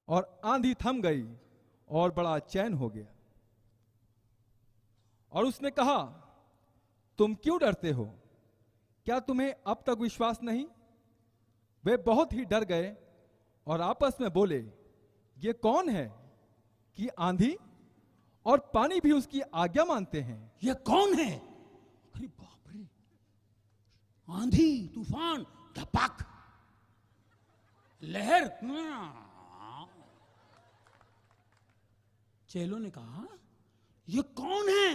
और आंधी थम गई और बड़ा चैन हो गया। और उसने कहा, तुम क्यों डरते हो? क्या तुम्हें अब तक विश्वास नहीं? वे बहुत ही डर गए और आपस में बोले, ये कौन है कि आंधी और पानी भी उसकी आज्ञा मानते हैं? ये कौन है? अरे बाप रे, आंधी तूफान धपक लहर। चेलों ने कहा, ये कौन है?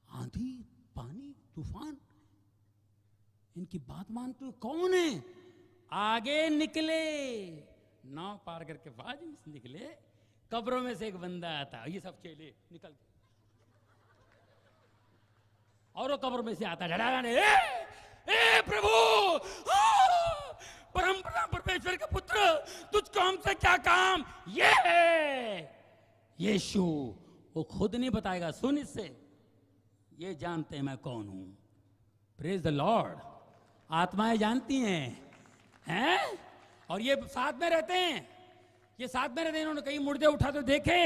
आंधी पानी तूफान इनकी बात मानते हो, कौन है? आगे निकले, नाव पार करके बाज निकले, कब्रों में से एक बंदा आता। ये सब चेले निकल के, और वो कब्रों में से आता, डराने, ए प्रभु, परम परमेश्वर के पुत्र, तुझको हमसे क्या काम? ये यीशु। वो खुद नहीं बताएगा, सुन इससे, ये जानते हैं मैं कौन हूं। Praise the Lord. आत्माएं जानती हैं? और ये साथ में रहते हैं, ये साथ में रहते हैं। इन्होंने कई मुर्दे उठा तो देखे,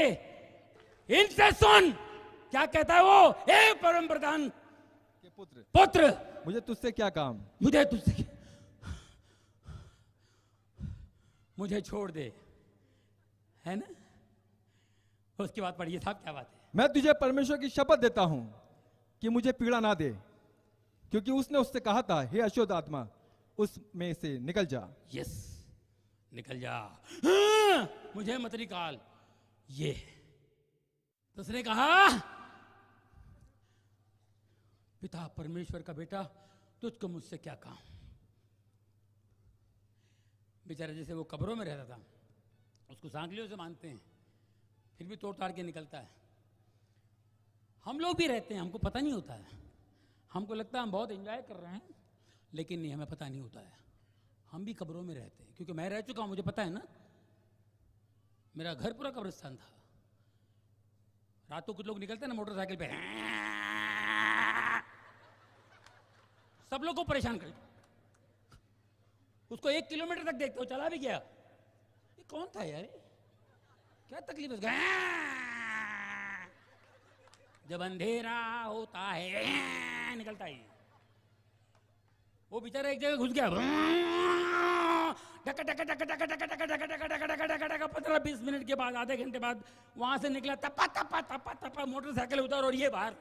इनसे सुन क्या कहता है वो, ए परम प्रधान के पुत्र, मुझे तुझसे क्या काम? मुझे तुझसे, मुझे छोड़ दे, है ना? उसकी बात पढ़िए साहब, क्या बात है? मैं तुझे परमेश्वर की शपथ देता हूं कि मुझे पीड़ा ना दे, क्योंकि उसने उससे कहा था, हे अशुद्ध आत्मा, उसमें से निकल जा। यस, निकल जा, मुझे मत निकाल। ये तो उसने कहा, पिता परमेश्वर का बेटा, तुझको मुझसे क्या काम? बेचारा जैसे वो कब्रों में रहता था, उसको सांगलियों से मानते हैं, फिर भी तोड़ ताड़ के निकलता है। हम लोग भी रहते हैं, हमको पता नहीं होता है, हमको लगता है हम बहुत एंजॉय कर रहे हैं, लेकिन नहीं, हमें पता नहीं होता है, हम भी कब्रों में रहते हैं। क्योंकि मैं रह चुका हूं, मुझे पता है ना, मेरा घर पूरा कब्रिस्तान था। रात को कुछ लोग निकलते हैं ना मोटरसाइकिल पे, सब लोग को परेशान कर, उसको 1 किलोमीटर तक देखते हो, चला भी गया, ये कौन था यार, क्या तकलीफ है? जब अंधेरा होता है निकलता है। वो बेचारा एक जगह घुस गया, डका डका डका डका डका डका डका डका डका डका डका 15-20 मिनट के बाद, आधे घंटे बाद वहां से निकला, तपा तपा तपा तपा, मोटरसाइकिल उतार और ये बाहर,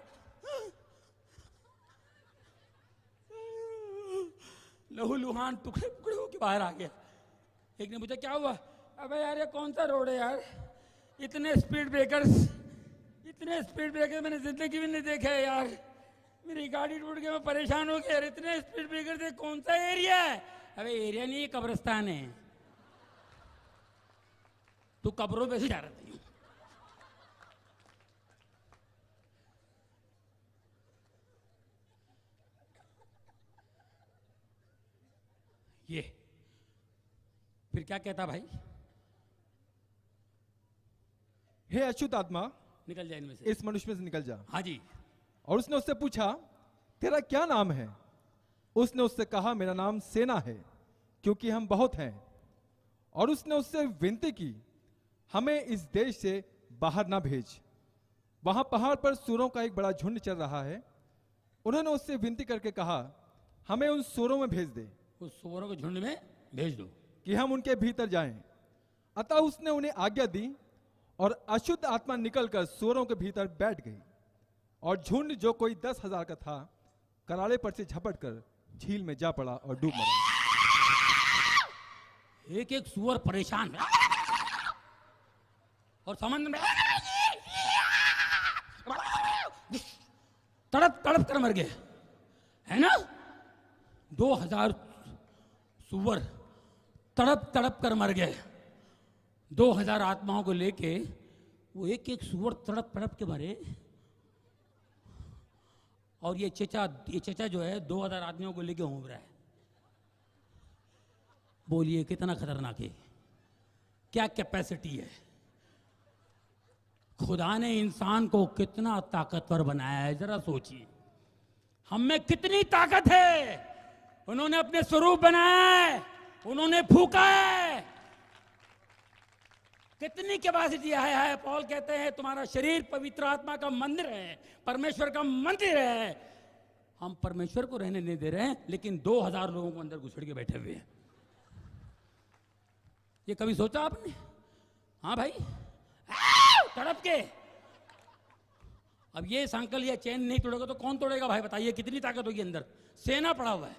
लहू लुहान टुकड़े टुकड़े होके बाहर आ गया। एक ने पूछा, क्या हुआ? अबे यार, ये कौन सा रोड है यार, इतने स्पीड ब्रेकर्स मैंने जिंदगी में नहीं देखे है यार, मेरी गाड़ी टूट गई, मैं परेशान हो गया यार, इतने स्पीड ब्रेकर थे, कौन सा एरिया है? अबे एरिया नहीं, कब्रिस्तान है, तू कब्रों पे से जा रहा था। ये फिर क्या कहता भाई? हे अशुद्ध आत्मा, निकल जा इनमें से, इस मनुष्य में से निकल जा। हाँ जी। और उसने उससे पूछा, तेरा क्या नाम है? उसने उससे कहा, मेरा नाम सेना है, क्योंकि हम बहुत हैं। और उसने उससे विनती की, हमें इस देश से बाहर ना भेज, वहां पहाड़ पर सूरों का एक बड़ा झुंड चल रहा है। उन्होंने उससे विनती करके कहा, हमें उन सूरों में भेज दे, उस सूरों के झुंड में भेज दो, कि हम उनके भीतर जाएं। अतः उसने उन्हें आज्ञा दी, और अशुद्ध आत्मा निकलकर सूरों के भीतर बैठ गई, और झुंड जो कोई 10,000 का था, करारे पर से झपट कर झील में जा पड़ा और डूब मरा। एक एक सूअर परेशान और समुद्र में तड़प तड़प कर मर गए, है ना? 2000 सूअर तड़प तड़प कर मर गए। 2000 आत्माओं को लेके वो एक एक सूअर तड़प तड़प के मरे। और ये चचा जो है 2000 आदमियों को लेके घूम रहा है। बोलिए कितना खतरनाक है, क्या कैपेसिटी है। खुदा ने इंसान को कितना ताकतवर बनाया है, जरा सोचिए। हम में कितनी ताकत है। उन्होंने अपने स्वरूप बनाया है, उन्होंने फूका है, कितनी कैपेसिटी है। पॉल कहते हैं तुम्हारा शरीर पवित्र आत्मा का मंदिर है, परमेश्वर का मंदिर है। हम परमेश्वर को रहने नहीं दे रहे हैं, लेकिन 2000 लोगों को अंदर घुसड़ के बैठे हुए हैं। ये कभी सोचा आपने? हाँ भाई, तड़प के। अब ये सांकल या चैन नहीं तोड़ेगा तो कौन तोड़ेगा भाई? बताइए कितनी ताकत होगी अंदर, सेना पड़ा हुआ है।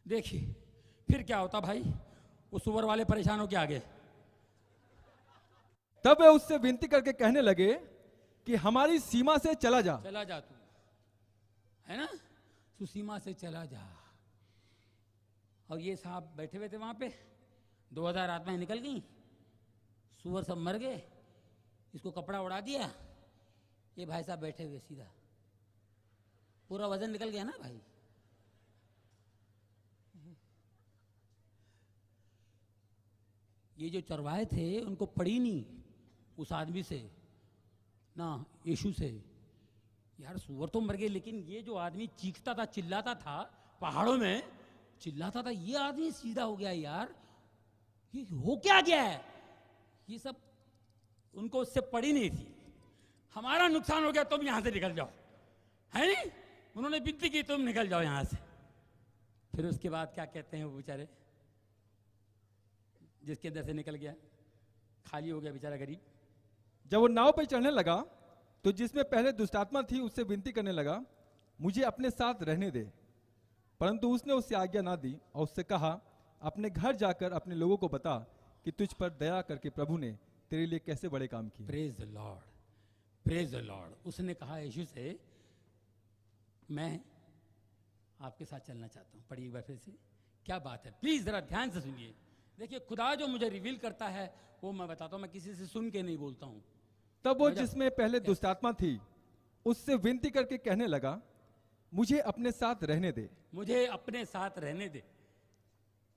देखिए फिर क्या होता भाई, वो सुअर वाले परेशान हो के आगे। तब वे उससे विनती करके कहने लगे कि हमारी सीमा से चला जा। चला जा तू, है ना, तू सीमा से चला जा। और ये साहब बैठे हुए थे वहां पे, 2000 आत्माएं निकल गई, सुअर सब मर गए, इसको कपड़ा उड़ा दिया, ये भाई साहब बैठे हुए सीधा, पूरा वजन निकल गया ना भाई। ये जो चरवाहे थे उनको पड़ी नहीं उस आदमी से ना यीशु से। यार सुअर तो मर गए, लेकिन ये जो आदमी चीखता था, चिल्लाता था, पहाड़ों में चिल्लाता था, ये आदमी सीधा हो गया। यार ये हो क्या गया है? ये सब उनको उससे पड़ी नहीं थी। हमारा नुकसान हो गया, तुम यहां से निकल जाओ, है नहीं? उन्होंने विनती की तुम निकल जाओ यहां से। फिर उसके बाद क्या कहते हैं वो बेचारे, जिसके अंदर से निकल गया, खाली हो गया बेचारा गरीब। जब वो नाव पर चढ़ने लगा तो जिसमें पहले दुष्टात्मा थी उससे विनती करने लगा, मुझे अपने साथ रहने दे। परंतु उसने उससे आज्ञा ना दी और उससे कहा, अपने घर जाकर अपने लोगों को बता कि तुझ पर दया करके प्रभु ने तेरे लिए कैसे बड़े काम किए। Praise the Lord, praise the Lord. उसने कहा यीशु से, मैं आपके साथ चलना चाहता हूं। पढ़िए एक बार फिर से, क्या बात है, प्लीज जरा ध्यान से सुनिए। देखिए खुदा जो मुझे रिवील करता है वो मैं बताता हूं, मैं किसी से सुन के नहीं बोलता हूं। तब वो जिसमें पहले दुष्टात्मा थी उससे विनती करके कहने लगा, मुझे अपने साथ रहने दे। मुझे अपने साथ रहने दे।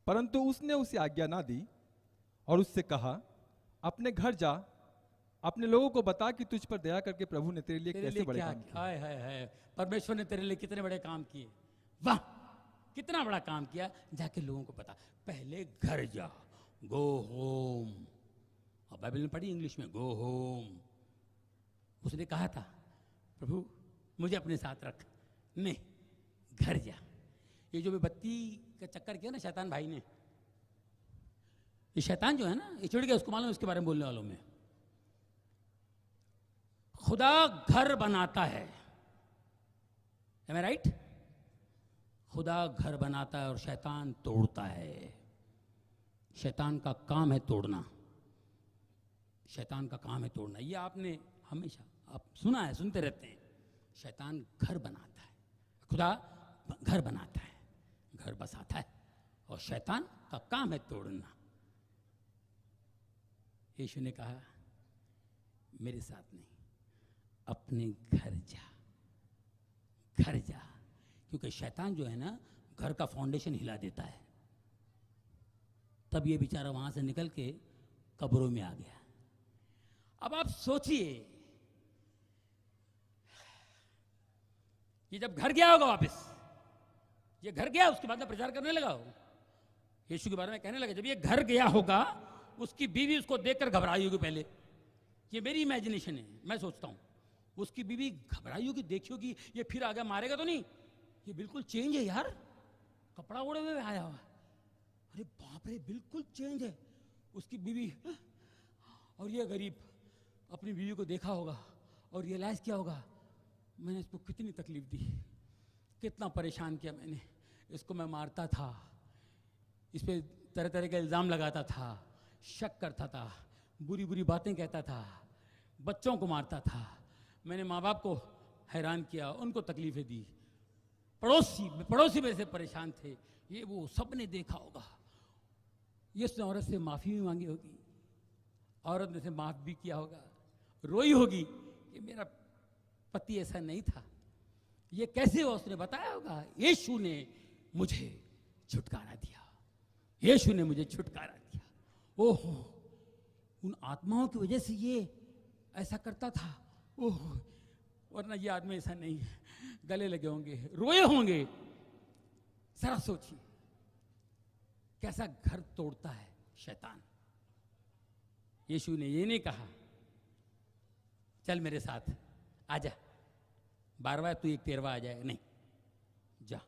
परंतु उसने उसे आज्ञा ना दी और उससे कहा, अपने घर जा, अपने लोगों को बता कि तुझ पर दया करके प्रभु ने तेरे लिए कैसे बड़े काम किए। हाय हाय हाय, परमेश्वर ने तेरे लिए कितने बड़े काम किए। वाह, कितना बड़ा काम किया। जाके लोगों को बता। पहले घर जा, गो होम। अब बाइबल में पढ़ी इंग्लिश में, गो होम। उसने कहा था, प्रभु मुझे अपने साथ रख, नहीं घर जा। ये जो भी बत्ती का चक्कर किया ना शैतान भाई ने, ये शैतान जो है ना, ये चिढ़ गया, उसको मालूम इसके बारे में बोलने वालों में। खुदा घर बनाता है, am I right? खुदा घर बनाता है और शैतान तोड़ता है। शैतान का काम है तोड़ना, शैतान का काम है तोड़ना। ये आपने हमेशा आप सुना है, सुनते रहते हैं। शैतान घर बनाता है, खुदा घर बनाता है, घर बसाता है, और शैतान का काम है तोड़ना। यीशु ने कहा, मेरे साथ नहीं, अपने घर जा, घर जा। क्योंकि शैतान जो है ना, घर का फाउंडेशन हिला देता है। तब ये बेचारा वहां से निकल के कब्रों में आ गया। अब आप सोचिए, ये जब घर गया होगा वापस, ये घर गया, उसके बाद में प्रचार करने लगा हो, यीशु के बारे में कहने लगा। जब ये घर गया होगा, उसकी बीवी उसको देखकर घबराई होगी पहले। ये मेरी इमेजिनेशन है, मैं सोचता हूं उसकी बीवी घबराई होगी, देखी होगी ये फिर आ गया, मारेगा तो नहीं, ये बिल्कुल चेंज है यार, कपड़ा ओढ़े हुए आया हुआ, अरे बाप रे बिल्कुल चेंज है। उसकी बीवी और ये गरीब अपनी बीवी को देखा होगा और रियलाइज किया होगा, मैंने इसको कितनी तकलीफ दी, कितना परेशान किया मैंने इसको, मैं मारता था, इस पे तरह तरह के इल्ज़ाम लगाता था, शक करता था, बुरी बुरी बातें कहता था, बच्चों को मारता था, मैंने माँ बाप को हैरान किया, उनको तकलीफें दी, पड़ोसी मेरे से परेशान थे, ये वो सब ने देखा होगा। ये उसने औरत से माफ़ी भी मांगी होगी, औरत ने से माफ़ भी किया होगा, रोई होगी कि मेरा पति ऐसा नहीं था, ये कैसे हुआ, उसने बताया होगा, यीशु ने मुझे छुटकारा दिया, यीशु ने मुझे छुटकारा दिया। ओहो, उन आत्माओं की वजह से ये ऐसा करता था, ओहो, वरना ये आदमी ऐसा नहीं है, गले लगे होंगे, रोए होंगे। जरा सोचिए कैसा घर तोड़ता है शैतान, यीशु ने ये नहीं कहा चल मेरे साथ आजा, 12वां तू एक 13वां आ जाएगा, नहीं, जा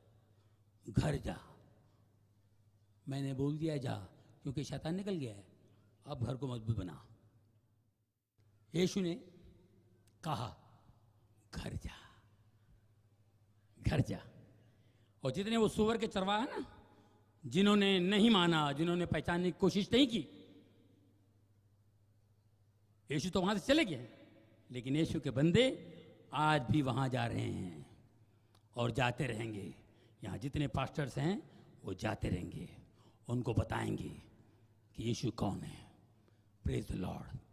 घर जा, मैंने बोल दिया जा, क्योंकि शैतान निकल गया है, अब घर को मजबूत बना। यीशु ने कहा घर जा, घर जा। और जितने वो सुअर के चरवाहा है ना, जिन्होंने नहीं माना, जिन्होंने पहचानने की कोशिश नहीं की, यीशु तो वहां से चले गए, लेकिन यीशु के बंदे आज भी वहां जा रहे हैं और जाते रहेंगे। यहाँ जितने पास्टर्स हैं वो जाते रहेंगे, उनको बताएंगे कि यीशु कौन है। Praise the Lord.